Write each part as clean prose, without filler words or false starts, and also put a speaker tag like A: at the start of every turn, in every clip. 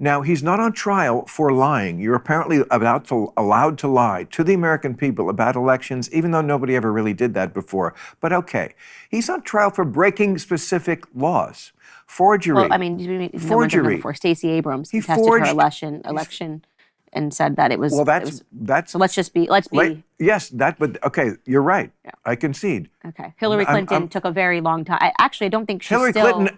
A: Now, he's not on trial for lying. You're apparently allowed to lie to the American people about elections, even though nobody ever really did that before. But okay, he's on trial for breaking specific laws. Forgery.
B: Well, I mean,
A: forgery.
B: Before Stacey Abrams
A: He
B: contested
A: forged
B: her election and said that it was.
A: Well, that's.
B: So let's be.
A: Yes, but okay, you're right. Yeah. I concede.
B: Okay, Hillary Clinton took a very long time. I don't think she's
A: Hillary Clinton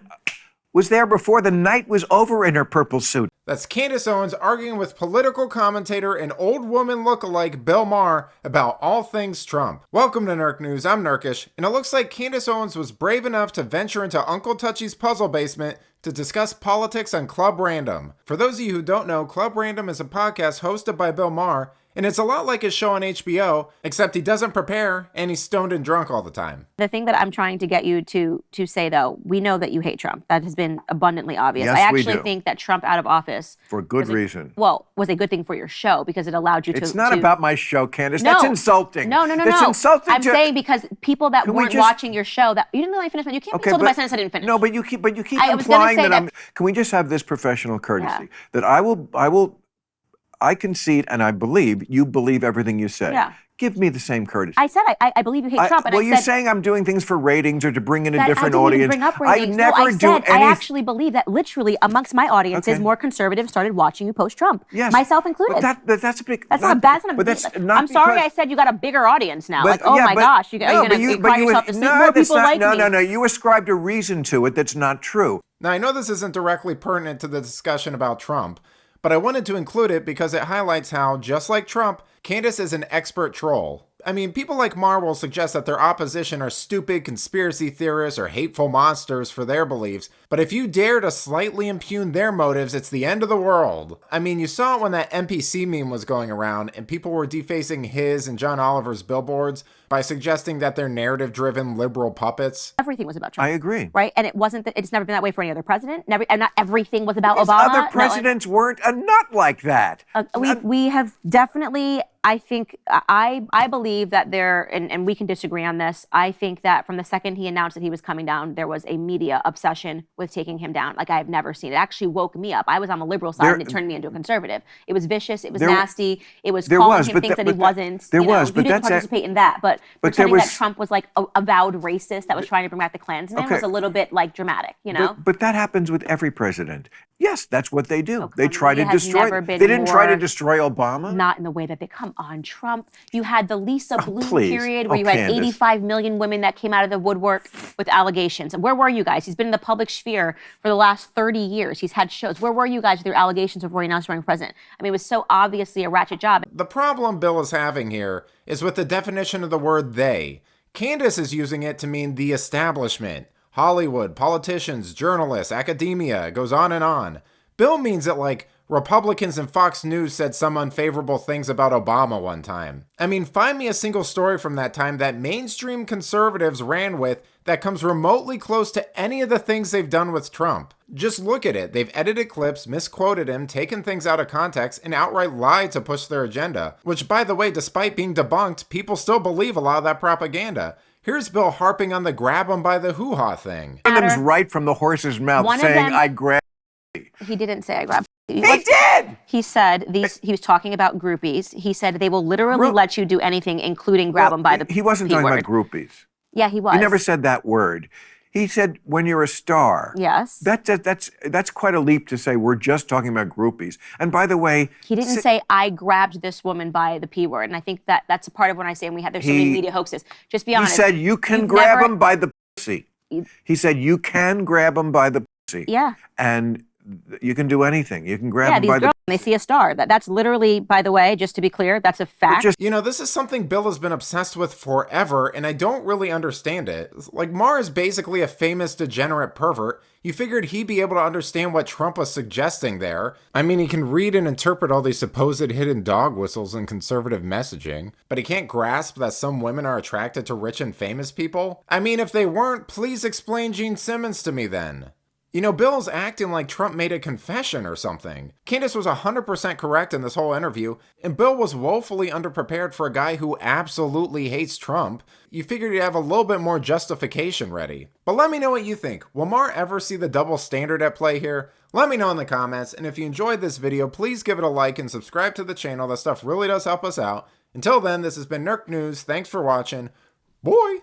A: was there before the night was over in her purple suit.
C: That's Candace Owens arguing with political commentator and old woman lookalike Bill Maher about all things Trump. Welcome to Nerk News, I'm Nerkish, and it looks like Candace Owens was brave enough to venture into Uncle Touchy's puzzle basement to discuss politics on Club Random. For those of you who don't know, Club Random is a podcast hosted by Bill Maher, and it's a lot like his show on HBO, except he doesn't prepare and he's stoned and drunk all the time.
B: The thing that I'm trying to get you to say, though, we know that you hate Trump. That has been abundantly obvious.
A: Yes,
B: I actually
A: we do.
B: think that Trump out of office
A: for good reason.
B: Was a good thing for your show because it allowed you to.
A: It's not about my show, Candace.
B: No.
A: That's insulting.
B: No.
A: That's insulting.
B: I'm saying because people that weren't watching your show, that you didn't let me finish. You can't be told my sentence I didn't finish.
A: No, but you keep implying that I'm. Can we just have this professional courtesy that I concede, and I believe you believe everything you say.
B: Yeah.
A: Give me the same courtesy.
B: I said I believe you hate Trump. And
A: you're saying I'm doing things for ratings or to bring in a different audience.
B: Bring up ratings. I actually believe that literally amongst my audiences, more conservatives started watching you post Trump.
A: Yes.
B: Myself included.
A: But that's a big.
B: That's not bad. I'm sorry I said you got a bigger audience now. Are you going to cry yourself to sleep? More people like me.
A: No. You ascribed a reason to it that's not true.
C: Now, I know this isn't directly pertinent to the discussion about Trump, but I wanted to include it because it highlights how, just like Trump, Candace is an expert troll. I mean, people like Maher will suggest that their opposition are stupid conspiracy theorists or hateful monsters for their beliefs, but if you dare to slightly impugn their motives, it's the end of the world. I mean, you saw it when that NPC meme was going around and people were defacing his and John Oliver's billboards by suggesting that they're narrative-driven liberal puppets.
B: Everything was about Trump.
A: I agree.
B: Right? And it's never been that way for any other president. And not everything was about Obama.
A: Other presidents weren't a nut like that.
B: We have definitely, I think, I believe that and we can disagree on this, I think that from the second he announced that he was coming down, there was a media obsession with taking him down like I've never seen. It actually woke me up. I was on the liberal side and it turned me into a conservative. It was vicious, it was nasty, it was calling him things that he wasn't.
A: You
B: didn't participate in that, but pretending that Trump was like a avowed racist that was trying to bring back the Klansmen was a little bit like dramatic,
A: But that happens with every president. Yes, that's what they do. They try to destroy. They didn't try to destroy Obama.
B: Not in the way that they come on Trump. You had the Lisa Bloom period where you had 85 million women that came out of the woodwork with allegations. And where were you guys? He's been in the public sphere for the last 30 years. He's had shows. Where were you guys with your allegations before he announced running president? I mean, it was so obviously a ratchet job.
C: The problem Bill is having here is with the definition of the word they. Candace is using it to mean the establishment. Hollywood, politicians, journalists, academia, it goes on and on. Bill means it like Republicans and Fox News said some unfavorable things about Obama one time. I mean, find me a single story from that time that mainstream conservatives ran with that comes remotely close to any of the things they've done with Trump. Just look at it. They've edited clips, misquoted him, taken things out of context, and outright lied to push their agenda. Which, by the way, despite being debunked, people still believe a lot of that propaganda. Here's Bill harping on the grab him by the hoo-ha thing.
A: Adam's right from the horse's mouth saying, I grabbed.
B: He didn't say I grabbed.
A: He did!
B: He said he was talking about groupies. He said they will literally let you do anything, including grab them by the
A: He wasn't talking about groupies.
B: Yeah, he was.
A: He never said that word. He said, when you're a star.
B: Yes.
A: That's quite a leap to say we're just talking about groupies. And by the way...
B: He didn't say, I grabbed this woman by the P word. And I think that's a part of when I say there's so many media hoaxes. Just be honest.
A: He said, you can grab him by the pussy. He said, you can grab him by the pussy.
B: Yeah.
A: And you can do anything. You can grab him by the...
B: They see a star. That's literally, by the way, just to be clear, that's a fact.
C: This is something Bill has been obsessed with forever, and I don't really understand it. Like, Maher is basically a famous degenerate pervert. You figured he'd be able to understand what Trump was suggesting there. I mean, he can read and interpret all these supposed hidden dog whistles in conservative messaging, but he can't grasp that some women are attracted to rich and famous people? I mean, if they weren't, please explain Gene Simmons to me then. Bill's acting like Trump made a confession or something. Candace was 100% correct in this whole interview, and Bill was woefully underprepared for a guy who absolutely hates Trump. You figured he'd have a little bit more justification ready. But let me know what you think. Will Maher ever see the double standard at play here? Let me know in the comments, and if you enjoyed this video, please give it a like and subscribe to the channel. That stuff really does help us out. Until then, this has been Nerk News. Thanks for watching. Boy!